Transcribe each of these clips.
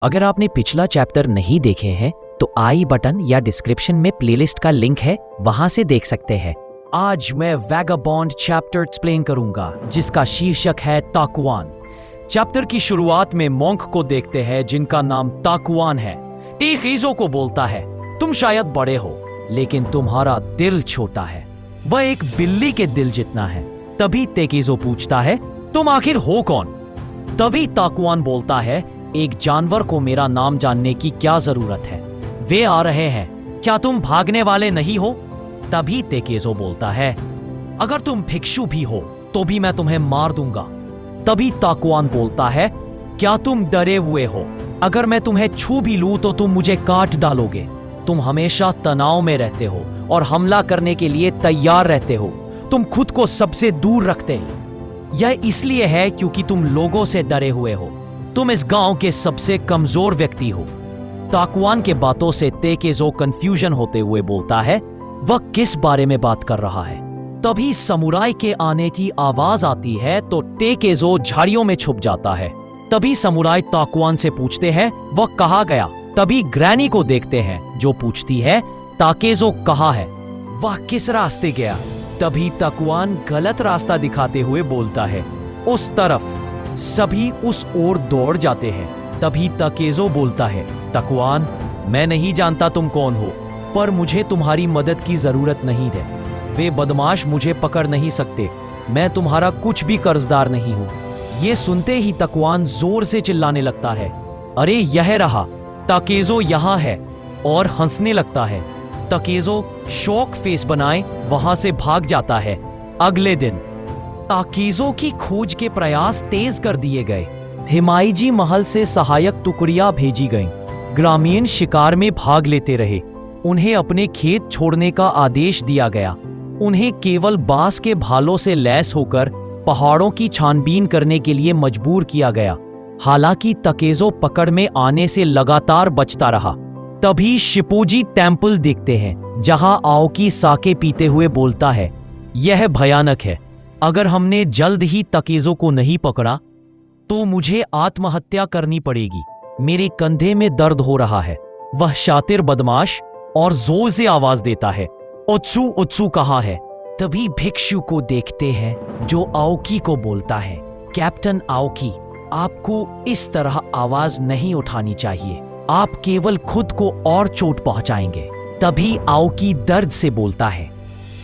अगर आपने पिछला चैप्टर नहीं देखे हैं तो आई बटन या डिस्क्रिप्शन में प्लेलिस्ट का लिंक है, वहां से देख सकते हैं। आज मैं वैगाबॉन्ड चैप्टर एक्सप्लेन करूंगा जिसका शीर्षक है ताकुआन। चैप्टर की शुरुआत में मोंक को देखते हैं जिनका नाम ताकुआन है। टीखीजो को बोलता है, तुम शायद बड़े हो लेकिन तुम्हारा दिल छोटा है, वह एक बिल्ली के दिल जितना है। तभी तेकीजो पूछता है, तुम आखिर हो कौन? तभी ताकुआन बोलता है, एक जानवर को मेरा नाम जानने की क्या जरूरत है, वे आ रहे हैं, क्या तुम भागने वाले नहीं हो? तभी तेकेजो बोलता है, अगर तुम भिक्षु भी हो तो भी मैं तुम्हें मार दूंगा। तभी ताकुआन बोलता है, क्या तुम डरे हुए हो? अगर मैं तुम्हें छू भी लूं तो तुम मुझे काट डालोगे। तुम हमेशा तनाव में रहते हो और हमला करने के लिए तैयार रहते हो। तुम खुद को सबसे दूर रखते हो। यह इसलिए है क्योंकि तुम लोगों से डरे हुए हो। तुम इस गांव के सबसे कमजोर व्यक्ति हो। ताकुआन के बातों से तेकेजो कंफ्यूजन होते हुए बोलता है, वह किस बारे में बात कर रहा है? तभी समुराई के आने की आवाज आती है तो तेकेजो झाड़ियों में छुप जाता है। तभी समुराई ताकुआन से पूछते हैं, वह कहाँ गया? तभी ग्रैनी को देखते हैं जो पूछती है, ताकेजो कहाँ है? वह किस रास्ते गया? तभी ताकुआन गलत रास्ता दिखाते हुए बोलता है, उस तरफ। सभी उस ओर दौड़ जाते हैं। तभी ताकेजो बोलता है, ताकुआन, मैं नहीं जानता तुम कौन हो, पर मुझे तुम्हारी मदद की जरूरत नहीं है। वे बदमाश मुझे पकड़ नहीं सकते। मैं तुम्हारा कुछ भी कर्जदार नहीं हूं। ये सुनते ही ताकुआन जोर से चिल्लाने लगता है, अरे यह रहा, ताकेजो यहाँ है, और हंसने लगता है। ताकेजो शॉक फेस बनाए वहां से भाग जाता है। अगले दिन ताकेजो की खोज के प्रयास तेज कर दिए गए। हिमाईजी महल से सहायक टुकड़ियां भेजी गईं। ग्रामीण शिकार में भाग लेते रहे। उन्हें अपने खेत छोड़ने का आदेश दिया गया। उन्हें केवल बांस के भालों से लैस होकर पहाड़ों की छानबीन करने के लिए मजबूर किया गया। हालांकि ताकेजो पकड़ में आने से लगातार बचता रहा। तभी शिपोजी टेम्पल देखते हैं जहां आओकी साके पीते हुए बोलता है, यह भयानक है। अगर हमने जल्द ही ताकेजो को नहीं पकड़ा तो मुझे आत्महत्या करनी पड़ेगी। मेरे कंधे में दर्द हो रहा है। वह शातिर बदमाश और जोर से आवाज देता है, ओत्सु ओत्सु कहाँ है? तभी भिक्षु को देखते हैं जो आओकी को बोलता है, कैप्टन आओकी, आपको इस तरह आवाज नहीं उठानी चाहिए। आप केवल खुद को और चोट पहुंचाएंगे। तभी आओकी दर्द से बोलता है,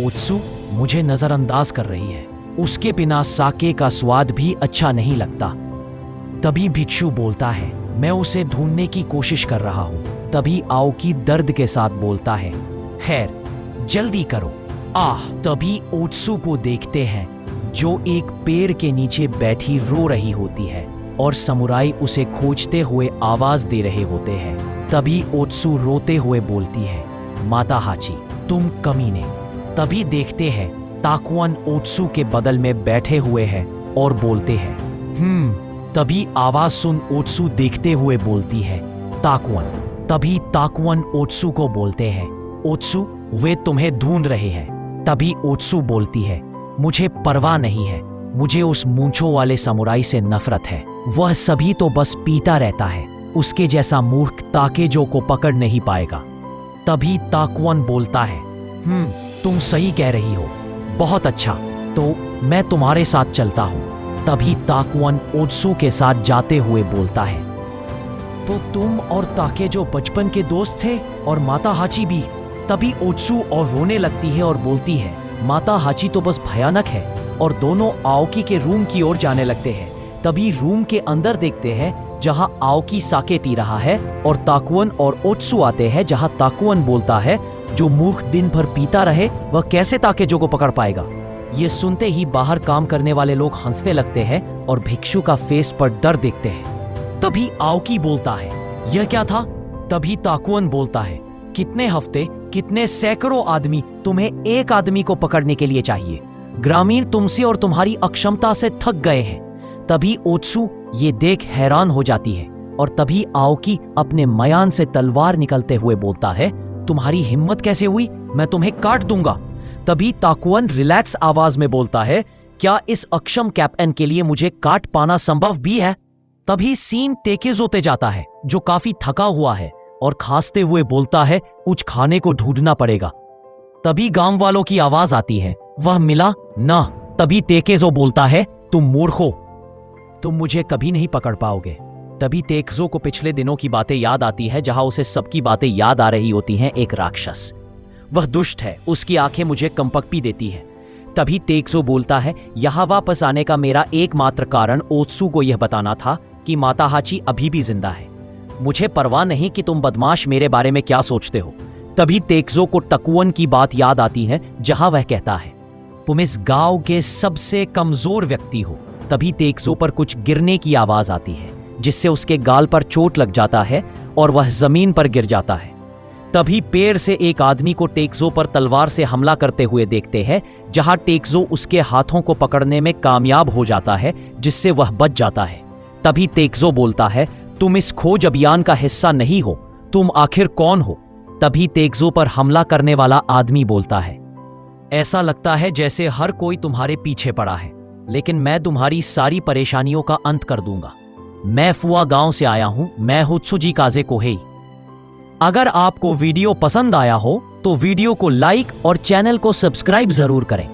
ओत्सु मुझे नजरअंदाज कर रही है। उसके बिना साके का स्वाद भी अच्छा नहीं लगता। तभी भिक्षु बोलता है, मैं उसे ढूंढने की कोशिश कर रहा हूं। तभी आओकी दर्द के साथ बोलता है, खैर जल्दी करो। तभी ओत्सु को देखते हैं जो एक पेड़ के नीचे बैठी रो रही होती है और समुराई उसे खोजते हुए आवाज दे रहे होते हैं। तभी ओत्सु रोते हुए बोलती है, माता हाची, तुम कमीने। तभी देखते हैं ताकुआन ओत्सु के बगल में बैठे हुए हैं और बोलते हैं, तभी आवाज सुन ओत्सु देखते हुए बोलती है, ताकुआन। तभी ताकुआन ओत्सु को बोलते हैं, ओत्सु वे तुम्हें ढूंढ रहे हैं। तभी ओत्सु बोलती है, मुझे परवाह नहीं है, मुझे उस मूंछों वाले समुराई से नफरत है। वह सभी तो बस पीता रहता है। उसके जैसा मूर्ख ताकेजो को पकड़ नहीं पाएगा। तभी ताकुआन बोलता है, तुम सही कह रही हो, बहुत अच्छा, तो मैं तुम्हारे साथ चलता हूं। तभी ताकुआन ओत्सु के साथ जाते हुए बोलता है, तो तुम और ताकेजो बचपन के दोस्त थे और माता हाची भी। तभी ओत्सु और रोने लगती है और बोलती है, माता हाची तो बस भयानक है। और दोनों आओकी के रूम की ओर जाने लगते हैं। तभी रूम के अंदर देखते हैं जहां आओकी साके पी रहा है और ताकुआन और ओत्सु आते हैं जहां ताकुआन बोलता है, जो मूर्ख दिन भर पीता रहे वह कैसे ताकेजो को पकड़ पाएगा? ये सुनते ही बाहर काम करने वाले लोग हंसने लगते हैं और भिक्षु का फेस पर डर देखते हैं। तभी आओकी बोलता है, यह क्या था? तभी ताकुआन बोलता है, कितने हफ्ते, कितने सैकड़ों आदमी तुम्हें एक आदमी को पकड़ने के लिए चाहिए। ग्रामीण तुमसे और तुम्हारी अक्षमता से थक गए हैं। तभी ओत्सु ये देख हैरान हो जाती है और तभी आओकी अपने मयान से तलवार निकलते हुए बोलता है, तुम्हारी हिम्मत कैसे हुई? मैं तुम्हें काट दूंगा। तभी ताकुआन रिलैक्स आवाज में बोलता है, क्या इस अक्षम कैप्टन के लिए मुझे काट पाना संभव भी है? तभी सीन तेकेज़ो पे जाता है, जो काफी थका हुआ है और खांसते हुए बोलता है, कुछ खाने को ढूंढना पड़ेगा। तभी गांव वालों की आवाज आती है, वह मिला ना। तभी तेकेज़ो बोलता है, तुम मूर्ख हो, तुम मुझे कभी नहीं पकड़ पाओगे। तभी तेकेज़ो को पिछले दिनों की बातें याद आती है, जहां उसे सबकी बातें याद आ रही होती हैं। एक राक्षस, वह दुष्ट है, उसकी आंखें मुझे कंपकपी देती है। तभी तेकेज़ो बोलता है, यहां वापस आने का मेरा एकमात्र कारण ओत्सु को यह बताना था कि माता हाची अभी भी जिंदा है। मुझे परवाह नहीं कि तुम बदमाश मेरे बारे में क्या सोचते हो। तभी तेकेज़ो को टकुअन की बात याद आती है, जहां वह कहता है, तुम इस गांव के सबसे कमजोर व्यक्ति हो। तभी तेकेज़ो पर कुछ गिरने की आवाज आती है, जिससे उसके गाल पर चोट लग जाता है और वह जमीन पर गिर जाता है। तभी पेड़ से एक आदमी को तेकेज़ो पर तलवार से हमला करते हुए देखते हैं, जहां तेकेज़ो उसके हाथों को पकड़ने में कामयाब हो जाता है, जिससे वह बच जाता है। तभी तेकेज़ो बोलता है, तुम इस खोज अभियान का हिस्सा नहीं हो, तुम आखिर कौन हो? तभी तेकेज़ो पर हमला करने वाला आदमी बोलता है, ऐसा लगता है जैसे हर कोई तुम्हारे पीछे पड़ा है, लेकिन मैं तुम्हारी सारी परेशानियों का अंत कर दूंगा। मैं फुआ गांव से आया हूं, मैं हूं त्सुजी काजे कोहेई। अगर आपको वीडियो पसंद आया हो तो वीडियो को लाइक और चैनल को सब्सक्राइब जरूर करें।